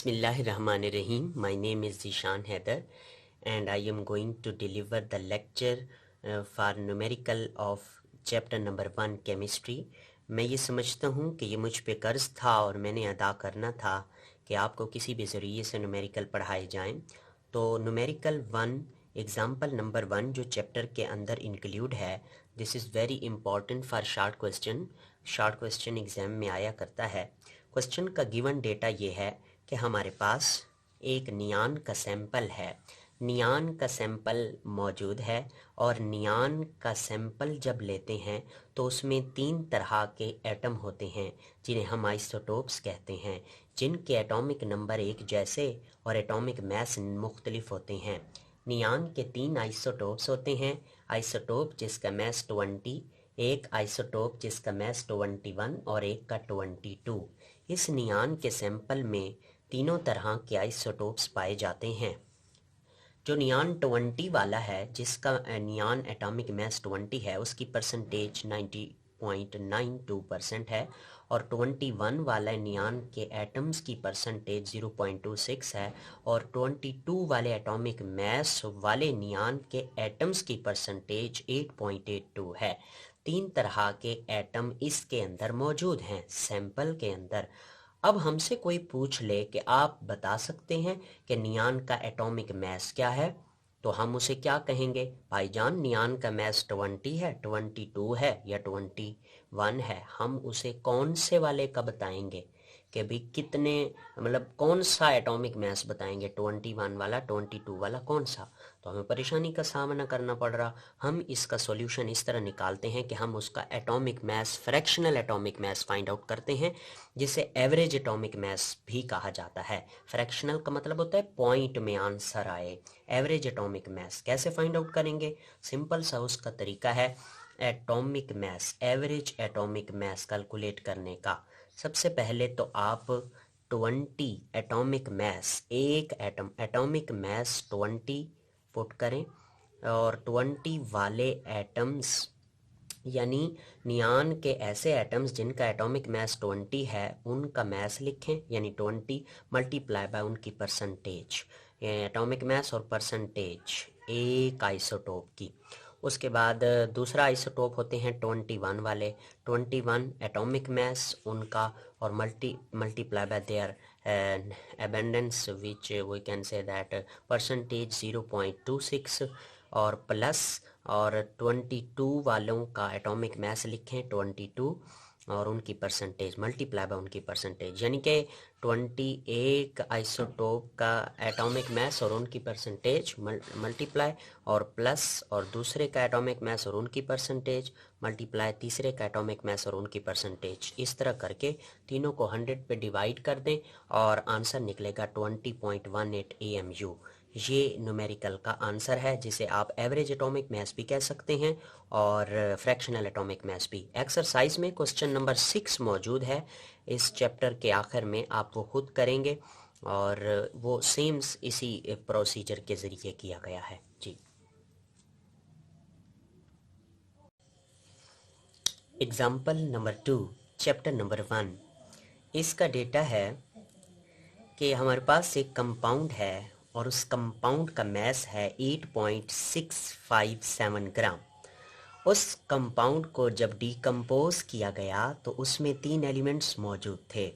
Bismillahirrahmanirrahim. My name is Zishan Haider and I am going to deliver the lecture for numerical of chapter number 1 chemistry. मैं ये समझता हूँ कि ये मुझ पे कर्ज था और मैंने अदा करना था कि आपको किसी भी ज़रिए से न्यूमेरिकल पढ़ाए जाएं। तो न्यूमेरिकल 1 एग्ज़ाम्पल नंबर 1 जो चैप्टर के अंदर इंक्लूड है, this is very important for short question exam में आया करता है। क्वेश्चन का गिवन डेटा ये है कि हमारे पास एक नियान का सैंपल है, नियान का सैंपल मौजूद है और नियान का सैंपल जब लेते हैं तो उसमें 3 तरह के एटम होते हैं जिन्हें हम आइसोटोप्स कहते हैं, जिनके एटॉमिक नंबर एक जैसे और एटॉमिक मास मुख्तलिफ होते हैं। नियान के 3 आइसोटोप्स होते हैं, आइसोटोप जिसका मास 20, एक आइसोटोप जिसका मास 21 और एक का 22। इस नियान के सैंपल में तीनों तरह के आइसोटोप्स पाए जाते हैं। जो नियान 20 वाला है, जिसका नियान एटॉमिक मास 20 है, उसकी परसेंटेज 90.92% है और 21 वाला नियान के एटम्स की परसेंटेज 0.26 है और 22 वाले एटॉमिक मास वाले नियान के एटम्स की परसेंटेज 8.82 है। 3 तरह के एटम इसके अंदर मौजूद हैं सैंपल के अंदर। अब हमसे कोई पूछ ले कि आप बता सकते हैं कि नियान का एटॉमिक मास क्या है, तो हम उसे क्या कहेंगे? भाईजान नियान का मास 20 है, 22 है या 21 है। हम उसे कौन से वाले का बताएंगे कि भी कितने, मतलब कौन सा एटॉमिक मास बताएंगे, 21 वाला, 22 वाला, कौन सा? तो हमें परेशानी का सामना करना पड़ रहा। हम इसका सॉल्यूशन इस तरह निकालते हैं कि हम उसका atomic mass, fractional atomic mass find out करते हैं, जिसे एवरेज एटॉमिक मास भी कहा जाता है। फ्रैक्शनल का मतलब होता है पॉइंट में आंसर आए। एवरेज एटॉमिक मास कैसे फाइंड आउट करेंगे? सिंपल सा उसका तरीका है atomic mass, average atomic mass calculate करने का। सबसे पहले तो आप 20 एटॉमिक मास, एक एटम एटॉमिक मास 20 पुट करें और 20 वाले एटम्स यानी नियान के ऐसे एटम्स जिनका एटॉमिक मास 20 है उनका मास लिखें, यानी 20 मल्टीप्लाई बाय उनकी परसेंटेज, एटॉमिक मास और परसेंटेज एक आइसोटोप की। उसके बाद दूसरा आइसोटोप होते हैं 21 वाले, 21 एटॉमिक मास उनका और multiply by there abundance which we can say that percentage 0.26 और प्लस और 22 वालों का एटॉमिक मास लिखें 22 और उनकी परसेंटेज मल्टीप्लाई बाय उनकी परसेंटेज, यानी कि 21 आइसोटोप का एटॉमिक मास और उनकी परसेंटेज मल्टीप्लाई और प्लस और दूसरे का एटॉमिक मास और उनकी परसेंटेज मल्टीप्लाई तीसरे का एटॉमिक मास और उनकी परसेंटेज। इस तरह करके तीनों को 100 पे डिवाइड कर दें और आंसर निकलेगा 20.18 AMU। ये न्यूमेरिकल का आंसर है, जिसे आप एवरेज एटॉमिक मास भी कह सकते हैं और फ्रैक्शनल एटॉमिक मास भी। एक्सरसाइज में क्वेश्चन नंबर 6 मौजूद है इस चैप्टर के आखिर में, आप वो खुद करेंगे और वो सेम इसी प्रोसीजर के ज़रिए किया गया है जी। Example number 2 chapter number 1। इसका डेटा है कि हमारे पास एक कंपाउंड है और उस कंपाउंड का मास है 8.657 ग्राम। उस कंपाउंड को जब डिकम्पोज किया गया तो उसमें 3 एलिमेंट्स मौजूद थे।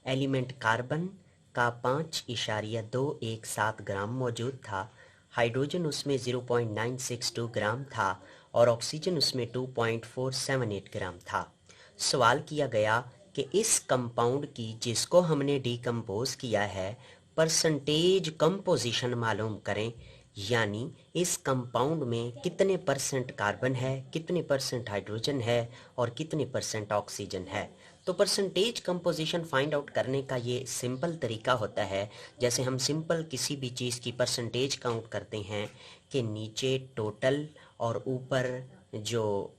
एलिमेंट कार्बन का 5.217 ग्राम मौजूद था, हाइड्रोजन उसमें 0.962 ग्राम था और ऑक्सीजन उसमें 2.478 ग्राम था। सवाल किया गया कि इस कंपाउंड की जिसको हमने डिकम्पोज किया है परसेंटेज कंपोजिशन मालूम करें, यानी इस कंपाउंड में कितने परसेंट कार्बन है, कितने परसेंट हाइड्रोजन है और कितने परसेंट ऑक्सीजन है। तो परसेंटेज कंपोजिशन फाइंड आउट करने का ये सिंपल तरीका होता है, जैसे हम सिंपल किसी भी चीज़ की परसेंटेज काउंट करते हैं कि नीचे टोटल और ऊपर जो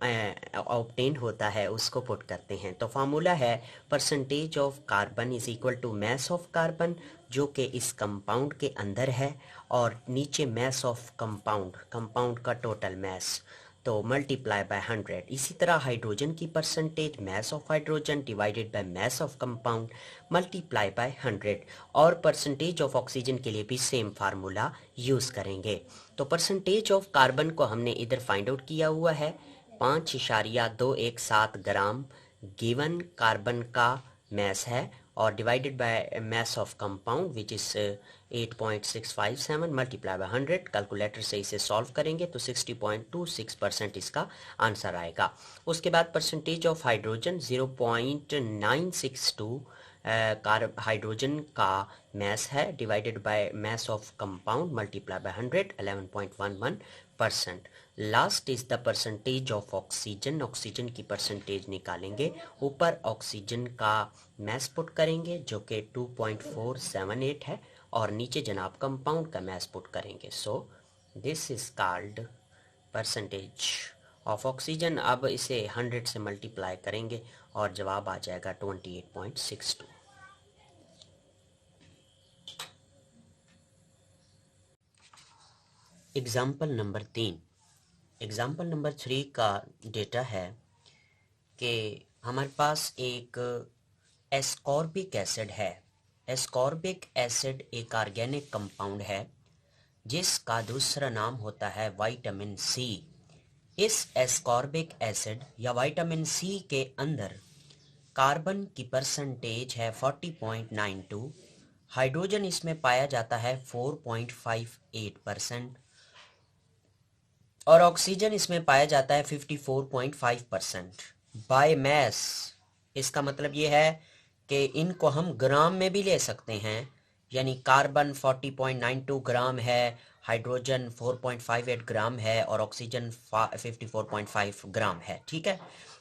ऑब्टेन होता है उसको पुट करते हैं। तो फार्मूला है percentage of carbon is equal to mass of carbon, जो कि इस कंपाउंड के अंदर है, और नीचे मास ऑफ कंपाउंड, कंपाउंड का टोटल मास। तो मल्टीप्लाई बाय 100। इसी तरह हाइड्रोजन की percentage mass of hydrogen divided by mass of compound multiply by 100। और परसेंटेज ऑफ ऑक्सीजन के लिए भी सेम फार्मूला यूज़ करेंगे। तो परसेंटेज ऑफ कार्बन को हमने इधर फाइंड आउट किया हुआ है 5.217 ग्राम गिवन कार्बन का मास है, और divided by mass of compound which is 8.657 multiply by 100। Calculator से इसे सॉल्व करेंगे तो 60.26% इसका आंसर आएगा। उसके बाद परसेंटेज ऑफ हाइड्रोजन 0.962 हाइड्रोजन का मास है divided by mass of compound multiply by 100 11.11%। Last is the percentage of oxygen. Oxygen की परसेंटेज निकालेंगे, ऊपर ऑक्सीजन का मास पुट करेंगे जो कि 2.478 है, और नीचे जनाब कंपाउंड का मास पुट करेंगे। So this is called percentage of oxygen. अब इसे 100 से मल्टीप्लाई करेंगे और जवाब आ जाएगा 28.62। Example number 3। एग्जाम्पल नंबर 3 का डेटा है कि हमारे पास एक एस्कॉर्बिक एसिड है। एस्कॉर्बिक एसिड एक ऑर्गेनिक कंपाउंड है जिसका दूसरा नाम होता है विटामिन सी। इस एस्कॉर्बिक एसिड या विटामिन सी के अंदर कार्बन की परसेंटेज है 40.92, हाइड्रोजन इसमें पाया जाता है 4.58% और ऑक्सीजन इसमें पाया जाता है 54.5%। बाय मास इसका मतलब ये है कि इनको हम ग्राम में भी ले सकते हैं, यानी कार्बन 40.92 ग्राम है, हाइड्रोजन 4.58 ग्राम है और ऑक्सीजन 54.5 ग्राम है। ठीक है,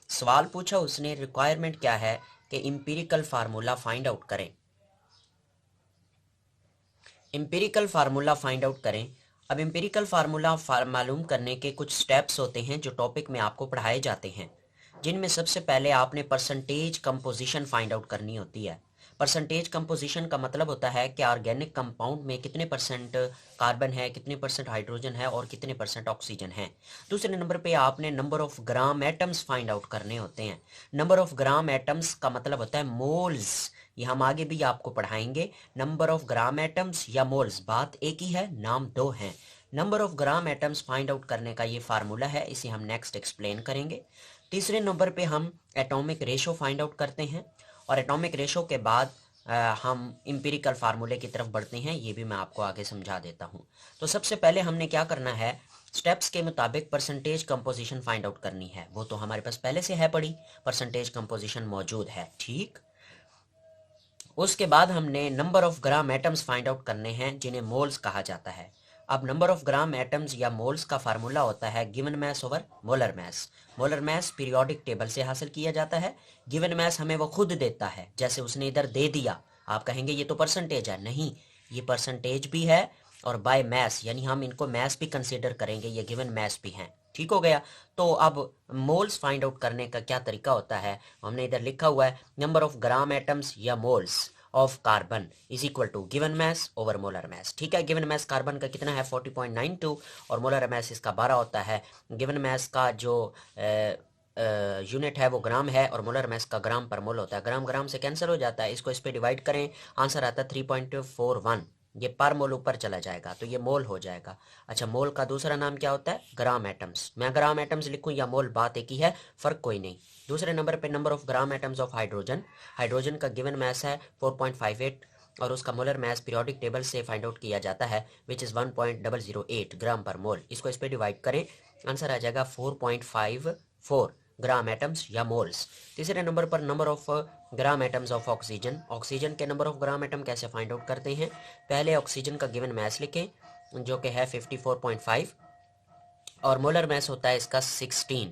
सवाल पूछा उसने, रिक्वायरमेंट क्या है कि इंपीरिकल फार्मूला फाइंड आउट करें। इंपीरिकल फार्मूला फाइंड आउट करें। अब इंपीरिकल फार्मूला मालूम करने के कुछ स्टेप्स होते हैं जो टॉपिक में आपको पढ़ाए जाते हैं, जिनमें सबसे पहले आपने परसेंटेज कंपोजिशन फाइंड आउट करनी होती है। परसेंटेज कंपोजिशन का मतलब होता है कि ऑर्गेनिक कंपाउंड में कितने परसेंट कार्बन है, कितने परसेंट हाइड्रोजन है और कितने परसेंट ऑक्सीजन है। दूसरे नंबर पे आपने number of gram atoms find out करने होते हैं। नंबर ऑफ ग्राम एटम्स का मतलब होता है मोल्स, ये हम आगे भी आपको पढ़ाएंगे। नंबर ऑफ ग्राम एटम्स या मोल्स बात एक ही है, नाम दो हैं। Number of gram atoms find out करने का ये फार्मूला है, इसे हम नेक्स्ट एक्सप्लेन करेंगे। तीसरे नंबर पे हम एटॉमिक रेशो फाइंड आउट करते हैं और एटॉमिक रेशो के बाद हम इंपीरिकल फार्मूले की तरफ बढ़ते हैं, ये भी मैं आपको आगे समझा देता हूँ। तो सबसे पहले हमने क्या करना है, स्टेप्स के मुताबिक परसेंटेज कंपोजिशन फाइंड आउट करनी है। वो तो हमारे पास पहले से है पड़ी, परसेंटेज कंपोजिशन मौजूद है। ठीक, उसके बाद हमने number of gram atoms find out करने हैं जिन्हें मोल्स कहा जाता है। अब नंबर ऑफ ग्राम एटम्स या मोल्स का फार्मूला होता है गिवन मास ओवर मोलर मास। मोलर मास पीरियोडिक टेबल से हासिल किया जाता है, गिवन मास हमें वो खुद देता है, जैसे उसने इधर दे दिया। आप कहेंगे ये तो परसेंटेज है, नहीं, ये परसेंटेज भी है और बाय मास, यानी हम इनको मास भी कंसीडर करेंगे, ये गिवन मास भी हैं। ठीक हो गया। तो अब मोल्स फाइंड आउट करने का क्या तरीका होता है, हमने इधर लिखा हुआ है नंबर ऑफ ग्राम एटम्स या moles of carbon is equal to given mass over molar mass. ठीक है, गिवन मास कार्बन का कितना है 40.92 और मोलर मास इसका 12 होता है। गिवन मास का जो यूनिट है वो ग्राम है और मोलर मास का ग्राम पर मोल होता है। ग्राम ग्राम से कैंसिल हो जाता है, इसको इस पे डिवाइड करें, आंसर आता है 3.41। ये पर मोल ऊपर चला जाएगा तो ये मोल हो जाएगा। अच्छा, मोल का दूसरा नाम क्या होता है, ग्राम एटम्स। मैं ग्राम एटम्स लिखूं या मोल, बात एक ही है, फर्क कोई नहीं। दूसरे नंबर पे number of gram atoms of hydrogen. Hydrogen का गिवन मास है 4.58 और उसका मोलर मास पीरियोडिक टेबल से फाइंड आउट किया जाता है विच इज़ 1.008 ग्राम पर मोल। इसको इस पर डिवाइड करें, आंसर आ जाएगा 4.54 ग्राम एटम्स या मोल्स। तीसरे नंबर पर number of gram atoms of oxygen. Oxygen के नंबर ऑफ ग्राम एटम कैसे फाइंड आउट करते हैं, पहले ऑक्सीजन का गिवन मास लिखें जो कि है 54.5 और मोलर मास होता है इसका 16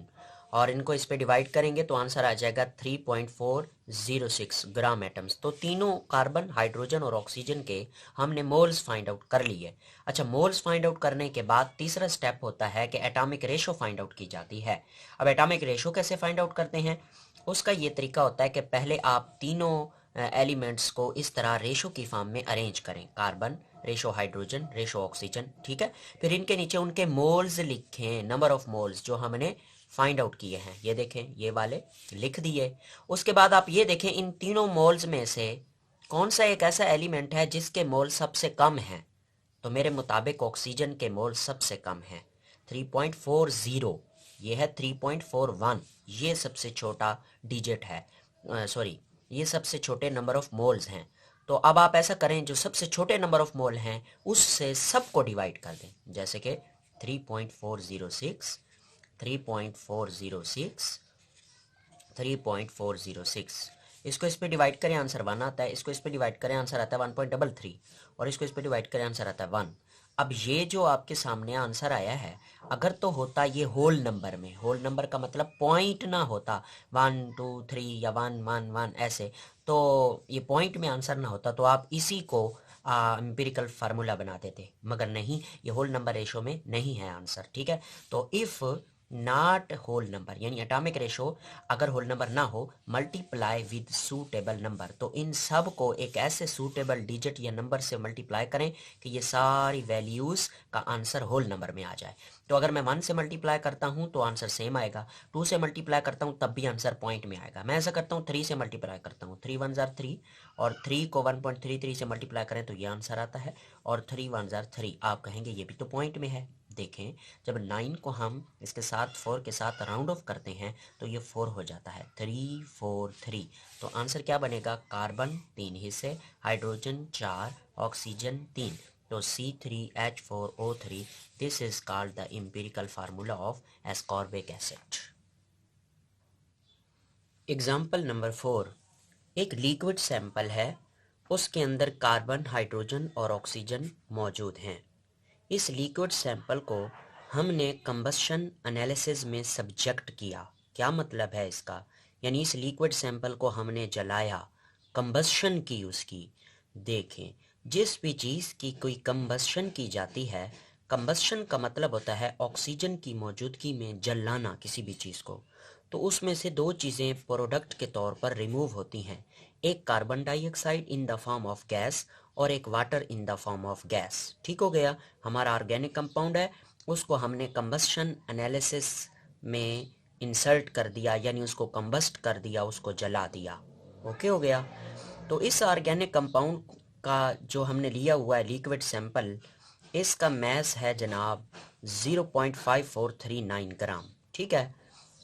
और इनको इस पे डिवाइड करेंगे तो आंसर आ जाएगा 3.406 ग्राम एटम्स। तो तीनों कार्बन, हाइड्रोजन और ऑक्सीजन के हमने मोल्स फाइंड आउट कर लिए। अच्छा, मोल्स फाइंड आउट करने के बाद तीसरा स्टेप होता है कि एटॉमिक रेशो फाइंड आउट की जाती है। अब एटॉमिक रेशो कैसे फाइंड आउट करते हैं, उसका ये तरीका होता है कि पहले आप तीनों एलिमेंट्स को इस तरह रेशो की फॉर्म में अरेंज करें, carbon ratio hydrogen, ratio oxygen, ठीक है। फिर इनके नीचे उनके मोल्स लिखें, नंबर ऑफ मोल्स जो हमने फाइंड आउट किए हैं, ये देखें ये वाले लिख दिए। उसके बाद आप ये देखें इन तीनों मोल्स में से कौन सा एक ऐसा एलिमेंट है जिसके मोल सबसे कम हैं। तो मेरे मुताबिक ऑक्सीजन के मोल सबसे कम हैं, 3.40, ये है 3.41, ये सबसे छोटा डिजिट है, सॉरी ये सबसे छोटे नंबर ऑफ मोल्स हैं। तो अब आप ऐसा करें, जो सबसे छोटे नंबर ऑफ मोल हैं उससे सबको डिवाइड कर दें, जैसे कि 3.406, 3.406, 3.406, इसको इस पे डिवाइड करें आंसर 1 आता है, इसको इस पे डिवाइड करें आंसर आता है 1.33, और इसको इस पे डिवाइड करें आंसर आता है 1। अब ये जो आपके सामने आंसर आया है, अगर तो होता ये होल नंबर में, होल नंबर का मतलब पॉइंट ना होता 1 2 3 या 1 1 1 ऐसे, तो ये पॉइंट में आंसर ना होता तो आप इसी को एम्पिरिकल फार्मूला बना देते, मगर नहीं, ये होल नंबर रेशो में नहीं है आंसर, ठीक है। तो इफ़ नॉट होल नंबर यानी एटॉमिक रेशो अगर होल नंबर ना हो, मल्टीप्लाई विद सूटेबल नंबर, तो इन सब को एक ऐसे सूटेबल डिजिट या नंबर से मल्टीप्लाई करें कि ये सारी वैल्यूज़ का आंसर होल नंबर में आ जाए। तो अगर मैं 1 से मल्टीप्लाई करता हूँ तो आंसर सेम आएगा, 2 से मल्टीप्लाई करता हूँ तब भी आंसर पॉइंट में आएगा। मैं ऐसा करता हूँ 3 से मल्टीप्लाई करता हूँ, 3 1 जार 3, और 3 को 1.33 से मल्टीप्लाई करें तो ये आंसर आता है, और 3 1 जार 3, आप कहेंगे ये भी तो पॉइंट में है। देखें जब 9 को हम इसके साथ 4 के साथ राउंड ऑफ करते हैं तो ये 4 हो जाता है, 3 4 3। तो आंसर क्या बनेगा, कार्बन 3 हिस्से, हाइड्रोजन 4, ऑक्सीजन 3, तो C3H4O3, this is called the empirical formula of ascorbic acid. Example number 4, एक लिक्विड सैंपल है, उसके अंदर कार्बन, हाइड्रोजन और ऑक्सीजन मौजूद हैं। इस लिक्विड सैंपल को हमने कंबस्शन एनालिसिस में सब्जेक्ट किया। क्या मतलब है इसका, यानी इस लिक्विड सैंपल को हमने जलाया, कंबस्शन की उसकी। देखें जिस भी चीज़ की कोई कंबस्शन की जाती है, कंबस्शन का मतलब होता है ऑक्सीजन की मौजूदगी में जलाना किसी भी चीज़ को, तो उसमें से दो चीज़ें प्रोडक्ट के तौर पर रिमूव होती हैं, एक carbon dioxide in the form of gas और एक water in the form of gas. ठीक हो गया, हमारा ऑर्गेनिक कंपाउंड है, उसको हमने कंबस्शन एनालिसिस में इंसर्ट कर दिया, यानी उसको कंबस्ट कर दिया, उसको जला दिया। ओके हो गया। तो इस ऑर्गेनिक कंपाउंड का जो हमने लिया हुआ है लिक्विड सैंपल, इसका मैस है जनाब 0.5439 ग्राम। ठीक है,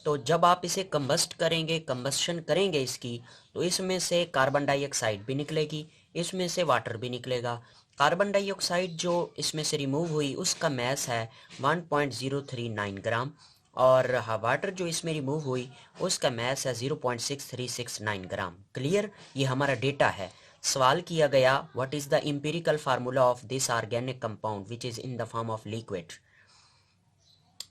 तो जब आप इसे कंबस्ट करेंगे, कंबस्शन करेंगे इसकी, तो इसमें से कार्बन डाइऑक्साइड भी निकलेगी, इसमें से वाटर भी निकलेगा। कार्बन डाइऑक्साइड जो इसमें से रिमूव हुई उसका मैस है 1.039 ग्राम, और वाटर जो इसमें रिमूव हुई उसका मैस है 0.6369 ग्राम। क्लियर, ये हमारा डेटा है। सवाल किया गया what is the empirical formula of this organic compound which is in the form of liquid.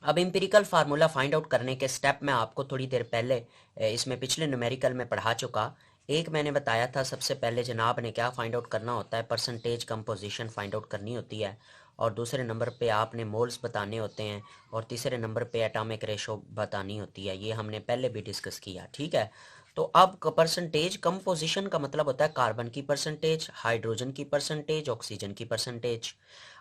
अब एम्पिरिकल फार्मूला फाइंड आउट करने के स्टेप में आपको थोड़ी देर पहले इसमें पिछले न्यूमेरिकल में पढ़ा चुका। एक मैंने बताया था सबसे पहले जनाब ने क्या फाइंड आउट करना होता है, परसेंटेज कंपोजिशन फाइंड आउट करनी होती है, और दूसरे नंबर पे आपने मोल्स बताने होते हैं, और तीसरे नंबर पे एटॉमिक रेशो बतानी होती है। ये हमने पहले भी डिस्कस किया। ठीक है, तो अब परसेंटेज कंपोजिशन का मतलब होता है कार्बन की परसेंटेज, हाइड्रोजन की परसेंटेज, ऑक्सीजन की परसेंटेज।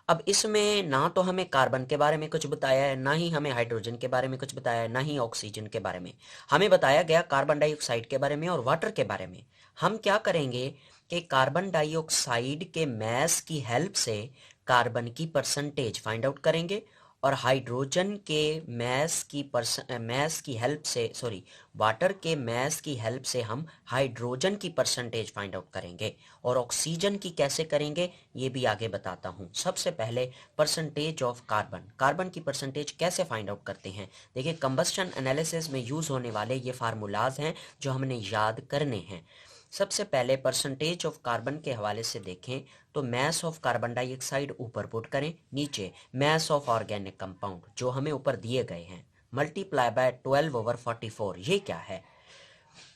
अब इसमें ना तो हमें कार्बन के बारे में कुछ बताया है, ना ही हमें हाइड्रोजन के बारे में कुछ बताया है, ना ही ऑक्सीजन के बारे में। हमें बताया गया कार्बन डाइऑक्साइड के बारे में और वाटर के बारे में। हम क्या करेंगे कि कार्बन डाइऑक्साइड के मैस की हेल्प से कार्बन की परसेंटेज फाइंड आउट करेंगे, और हाइड्रोजन के मैस की हेल्प से, सॉरी, वाटर के मैस की हेल्प से हम हाइड्रोजन की परसेंटेज फाइंड आउट करेंगे, और ऑक्सीजन की कैसे करेंगे ये भी आगे बताता हूँ। सबसे पहले परसेंटेज ऑफ कार्बन, कार्बन की परसेंटेज कैसे फाइंड आउट करते हैं। देखिए कंबस्शन एनालिसिस में यूज़ होने वाले ये फार्मूलाज हैं जो हमने याद करने हैं। सबसे पहले परसेंटेज ऑफ कार्बन के हवाले से देखें तो मैस ऑफ कार्बन डाइऑक्साइड ऊपर पुट करें, नीचे मैस ऑफ ऑर्गेनिक कंपाउंड जो हमें ऊपर दिए गए हैं, मल्टीप्लाई बाय 12/44। ये क्या है,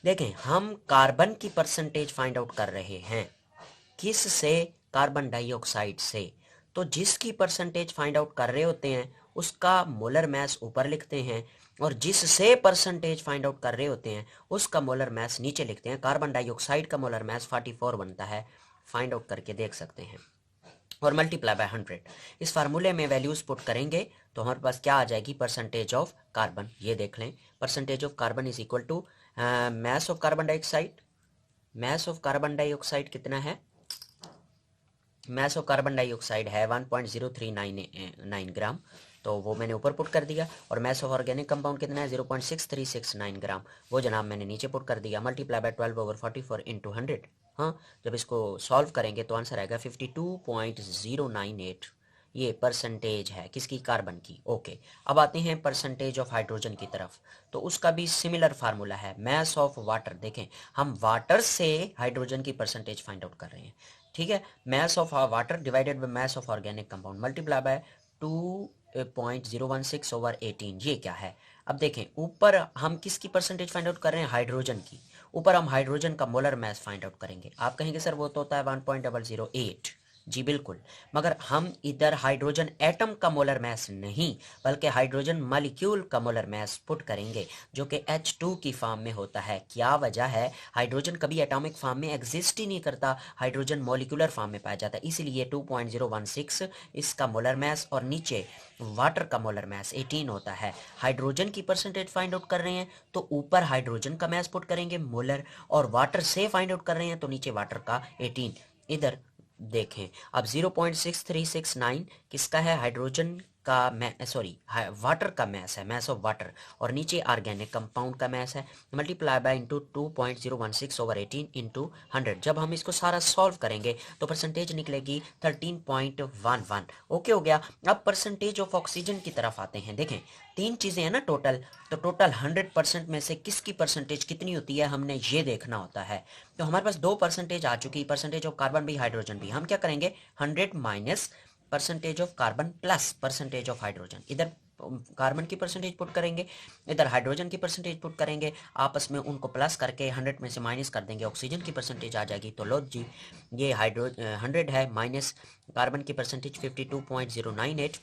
देखें हम कार्बन की परसेंटेज फाइंड आउट कर रहे हैं, किस से, कार्बन डाइऑक्साइड से। तो जिसकी परसेंटेज फाइंड आउट कर रहे होते हैं उसका मोलर मैस ऊपर लिखते हैं, और जिससे परसेंटेज फाइंड आउट कर रहे होते हैं उसका मोलर मैस नीचे लिखते हैं। कार्बन डाइऑक्साइड का मोलर मैस 44 बनता है, फाइंड आउट करके देख सकते हैं। और मल्टीप्लाई बाय 100। इस फार्मूले में वैल्यूज पुट करेंगे तो हमारे पास क्या आ जाएगी, परसेंटेज ऑफ कार्बन। ये देख लें, percentage of carbon is equal to mass of carbon dioxide. Mass of carbon dioxide कितना है, मास ऑफ कार्बन डाइऑक्साइड है 1.0399 ग्राम, तो वो मैंने ऊपर पुट कर दिया। और मास ऑफ ऑर्गेनिक कंपाउंड कितना है 0.6369 ग्राम, वो जनाब मैंने नीचे पुट कर दिया। Multiply by 12/44 into 100। हाँ, जब इसको सॉल्व करेंगे तो आंसर आएगा 52.098। ये परसेंटेज है किसकी, कार्बन की। ओके, अब आते हैं परसेंटेज ऑफ हाइड्रोजन की तरफ। तो उसका भी सिमिलर फार्मूला है, मास ऑफ वाटर। देखें, हम वाटर से हाइड्रोजन की परसेंटेज फाइंड आउट कर रहे हैं, ठीक है। Mass of water divided by mass of organic compound multiply bye 2.016/18। ये क्या है, अब देखें, ऊपर हम किसकी परसेंटेज फाइंड आउट कर रहे हैं, हाइड्रोजन की। ऊपर हम हाइड्रोजन का मोलर मास फाइंड आउट करेंगे। आप कहेंगे सर वो तो होता है 1.008। जी बिल्कुल, मगर हम इधर हाइड्रोजन एटम का मोलर मास नहीं, बल्कि हाइड्रोजन मॉलिक्यूल का मोलर मास पुट करेंगे, जो कि H2 की फॉर्म में होता है। क्या वजह है, हाइड्रोजन कभी एटॉमिक फॉर्म में एग्जिस्ट ही नहीं करता, हाइड्रोजन मॉलिक्यूलर फॉर्म में पाया जाता है, इसीलिए 2.016 इसका मोलर मास, और नीचे वाटर का मोलर मास 18 होता है। हाइड्रोजन की परसेंटेज फाइंड आउट कर रहे हैं तो ऊपर हाइड्रोजन का मास पुट करेंगे मोलर, और वाटर से फाइंड आउट कर रहे हैं तो नीचे वाटर का 18। इधर देखें, अब 0.6369 किसका है, हाइड्रोजन का सॉरी वाटर का मैस है, मैस ऑफ वाटर, और नीचे ऑर्गेनिक कंपाउंड का मैस है। Multiply by into 2.016/18 into 100। जब हम इसको सारा सॉल्व करेंगे तो परसेंटेज निकलेगी 13.11। ओके हो गया। अब परसेंटेज ऑफ ऑक्सीजन की तरफ आते हैं। देखें, तीन चीज़ें हैं ना टोटल, तो टोटल 100% में से किसकी परसेंटेज कितनी होती है हमने ये देखना होता है। तो हमारे पास 2 परसेंटेज आ चुकी, परसेंटेज ऑफ कार्बन भी हाइड्रोजन भी। हम क्या करेंगे, 100 minus percentage of carbon plus percentage of hydrogen. इधर कार्बन की परसेंटेज पुट करेंगे, इधर हाइड्रोजन की परसेंटेज पुट करेंगे, आपस में उनको प्लस करके 100 में से माइनस कर देंगे, ऑक्सीजन की परसेंटेज आ जाएगी। तो लो जी, ये 100 है माइनस कार्बन की परसेंटेज 52.098,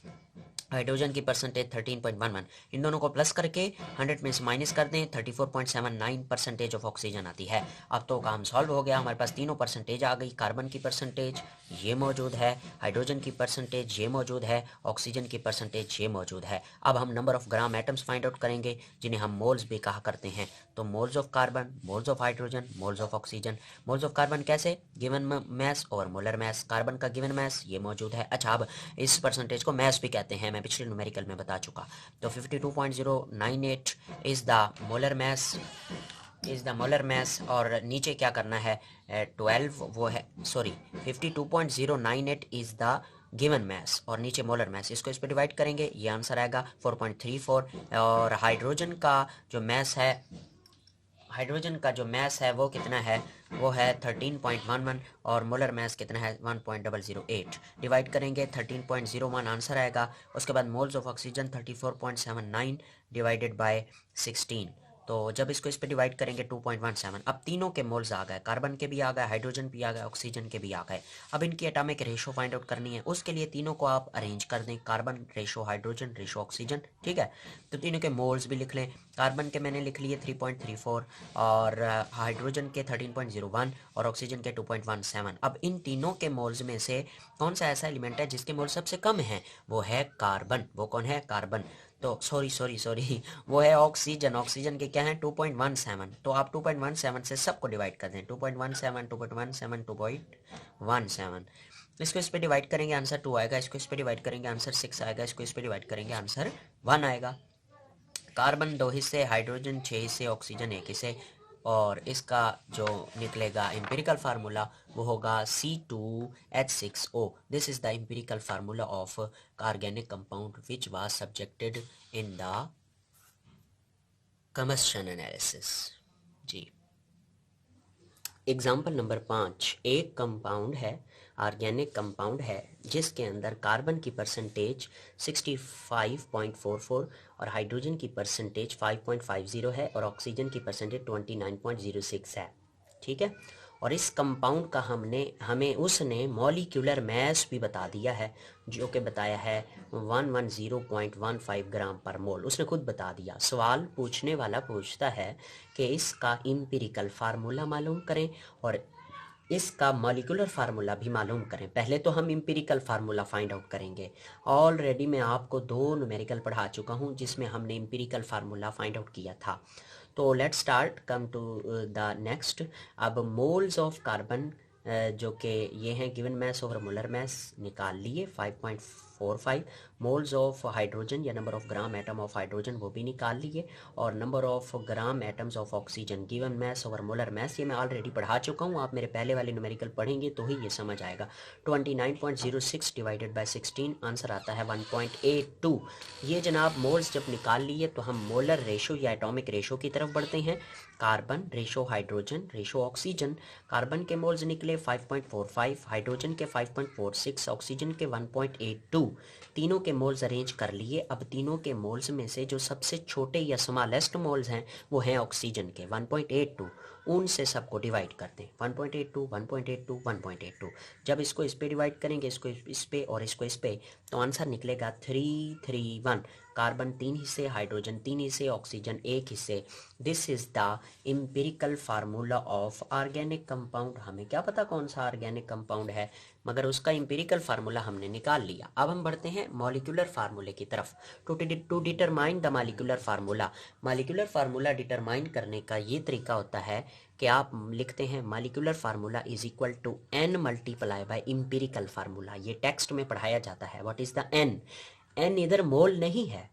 हाइड्रोजन की परसेंटेज 13.11, इन दोनों को प्लस करके 100 में से माइनस कर दें, 34.79 परसेंटेज ऑफ ऑक्सीजन आती है। अब तो काम सॉल्व हो गया, हमारे पास तीनों परसेंटेज आ गई। कार्बन की परसेंटेज ये मौजूद है, हाइड्रोजन की परसेंटेज ये मौजूद है, ऑक्सीजन की परसेंटेज ये मौजूद है। अब हम number of gram atoms find out करेंगे, जिन्हें हम मोल्स भी कहा करते हैं। तो moles of carbon, moles of hydrogen, moles of oxygen. Moles of carbon कैसे, गिवन मैस और मोलर मैस। कार्बन का गिवन मैस ये मौजूद है। अच्छा, अब इस परसेंटेज को मैस भी कहते हैं, मैं पिछले न्यूमेरिकल में बता चुका। तो 52.098 इज द मोलर मैस, और नीचे क्या करना है, 12 वो है, sorry 52.098 is the given mass, और नीचे मोलर मैस। इसको इस पर डिवाइड करेंगे, ये आंसर आएगा 4.34। और हाइड्रोजन का जो मैस है वो कितना है, वो है 13.11, और मोलर मैस कितना है 1.008। डिवाइड करेंगे 13.01 आंसर आएगा। उसके बाद moles of oxygen 34.79 divided by 16। तो जब इसको इस पे डिवाइड करेंगे 2.17। अब तीनों के मोल्स आ गए, कार्बन के भी आ गए, हाइड्रोजन भी आ गए, ऑक्सीजन के भी आ गए। अब इनकी एटॉमिक रेशो फाइंड आउट करनी है, उसके लिए तीनों को आप अरेंज कर दें, carbon ratio hydrogen ratio oxygen, ठीक है। तो तीनों के मोल्स भी लिख लें। कार्बन के मैंने लिख लिए 3.34, और हाइड्रोजन के 13.01, और ऑक्सीजन के 2.17। अब इन तीनों के मोल्स में से कौन सा ऐसा एलिमेंट है जिसके मोल सबसे कम है, वो है कार्बन। वो कौन है, कार्बन। तो सॉरी वो है ऑक्सीजन। ऑक्सीजन के क्या है 2.17। तो आप 2.17 से सबको डिवाइड कर दें, 2.17, 2.17, 2.17। इसको इस पे डिवाइड करेंगे आंसर 2 आएगा, इसको इस पे डिवाइड करेंगे आंसर 6 आएगा, इसको इस पे डिवाइड करेंगे आंसर 1 आएगा। कार्बन 2 हिस्से, हाइड्रोजन 6 हिस्से, ऑक्सीजन 1 हिस्से, और इसका जो निकलेगा एम्पिरिकल फार्मूला वो होगा C2H6O। This is the empirical formula of organic compound which was subjected in the combustion analysis. जी, एग्जाम्पल नंबर 5, एक कंपाउंड है, ऑर्गेनिक कंपाउंड है, जिसके अंदर कार्बन की परसेंटेज 65.44 और हाइड्रोजन की परसेंटेज 5.50 है, और ऑक्सीजन की परसेंटेज 29.06 है, ठीक है। और इस कंपाउंड का हमें उसने मॉलिक्यूलर मैस भी बता दिया है, जो कि बताया है 110.15 ग्राम पर मोल, उसने खुद बता दिया। सवाल पूछने वाला पूछता है कि इसका एम्पिरिकल फार्मूला मालूम करें और इसका मॉलिक्यूलर फार्मूला भी मालूम करें। पहले तो हम एम्पिरिकल फार्मूला फाइंड आउट करेंगे। ऑलरेडी मैं आपको 2 न्यूमेरिकल पढ़ा चुका हूं जिसमें हमने एम्पिरिकल फार्मूला फाइंड आउट किया था। तो let's start come to the next. अब मोल्स ऑफ कार्बन जो कि ये हैं given mass over molar mass निकाल लिए 5.45। मोल्स ऑफ हाइड्रोजन या number of gram atom of hydrogen वो भी निकाल लिए, और number of gram atoms of oxygen given mass over molar mass ये मैं ऑलरेडी पढ़ा चुका हूँ। आप मेरे पहले वाले न्यूमेरिकल पढ़ेंगे तो ही ये समझ आएगा। 29.06 डिवाइडेड बाय 16 आंसर आता है 1.82। ये जनाब मोल्स जब निकाल लिए तो हम मोलर रेशो या एटॉमिक रेशो की तरफ बढ़ते हैं। Carbon ratio hydrogen ratio oxygen. Carbon के मोल्स निकले 5.45, हाइड्रोजन के 5.46, ऑक्सीजन के 1.82। तीनों के मोल्स अरेंज कर लिए। अब तीनों के मोल्स में से जो सबसे छोटे या स्मॉलेस्ट मोल्स हैं वो हैं ऑक्सीजन के 1.82। उनसे सबको डिवाइड करते हैं 1.82 1.82 1.82। जब इसको इस पे डिवाइड करेंगे, इसको इस पे और इसको इस पे, तो आंसर निकलेगा 331। कार्बन 3 हिस्से, हाइड्रोजन 3 हिस्से, ऑक्सीजन 1 हिस्से। This is the empirical formula of organic compound. हमें क्या पता कौन सा ऑर्गेनिक कंपाउंड है, मगर उसका एम्पिरिकल फार्मूला हमने निकाल लिया। अब हम बढ़ते हैं मॉलिक्यूलर फार्मूले की तरफ। To determine the molecular formula. Molecular formula determine करने का ये तरीका होता है कि आप लिखते हैं molecular formula is equal to n multiply by empirical formula. ये टेक्स्ट में पढ़ाया जाता है। What is the n? n इधर मोल नहीं है,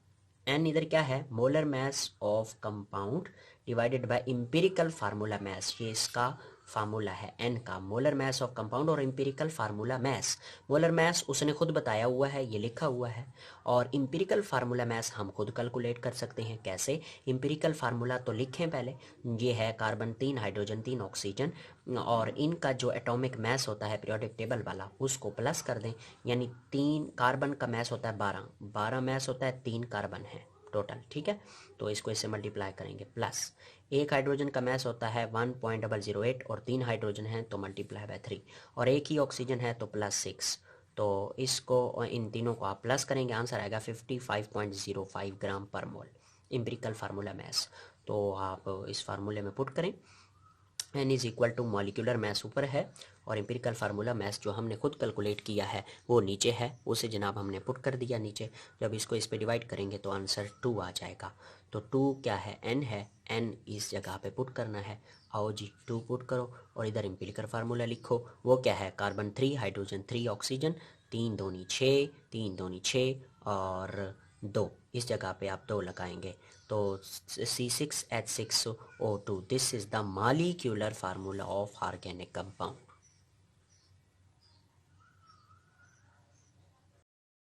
n इधर क्या है? Molar mass of compound divided by empirical formula mass. ये इसका फार्मूला है n का, मोलर मास ऑफ कंपाउंड और empirical formula mass. Molar mass उसने खुद बताया हुआ है, ये लिखा हुआ है, और एम्पिरिकल फार्मूला मास हम खुद कैलकुलेट कर सकते हैं। कैसे? एम्पिरिकल फार्मूला तो लिखें पहले। ये है कार्बन 3, हाइड्रोजन 3, ऑक्सीजन, और इनका जो एटॉमिक मास होता है पीरियोडिक टेबल वाला उसको प्लस कर दें। यानी 3 कार्बन का मास होता है 12 मास होता है, 3 कार्बन है टोटल। ठीक है, तो इसको इससे मल्टीप्लाई करेंगे। प्लस एक हाइड्रोजन का मास होता है 1.008 और 3 हाइड्रोजन है तो मल्टीप्लाई बाय 3, और एक ही ऑक्सीजन है तो +6। तो इसको इन तीनों को आप प्लस करेंगे, आंसर आएगा 55.05 ग्राम पर मोल एम्पिरिकल फार्मूला मास। तो आप इस फार्मूले में पुट करें। n is equal to molecular mass ऊपर है और एम्पिरिकल फार्मूला मास जो हमने खुद कैलकुलेट किया है वो नीचे है, उसे जनाब हमने पुट कर दिया नीचे। जब इसको इस पे डिवाइड करेंगे तो आंसर 2 आ जाएगा। तो 2 क्या है? n है, n इस जगह पे पुट करना है। आओ जी 2 पुट करो और इधर एम्पिरिकल फार्मूला लिखो। वो क्या है? कार्बन 3, हाइड्रोजन 3, ऑक्सीजन 3 दूनी 6, 3 दूनी 6 और 2, इस जगह पे आप 2 लगाएंगे तो C6H6O2। This is the molecular formula of organic compound.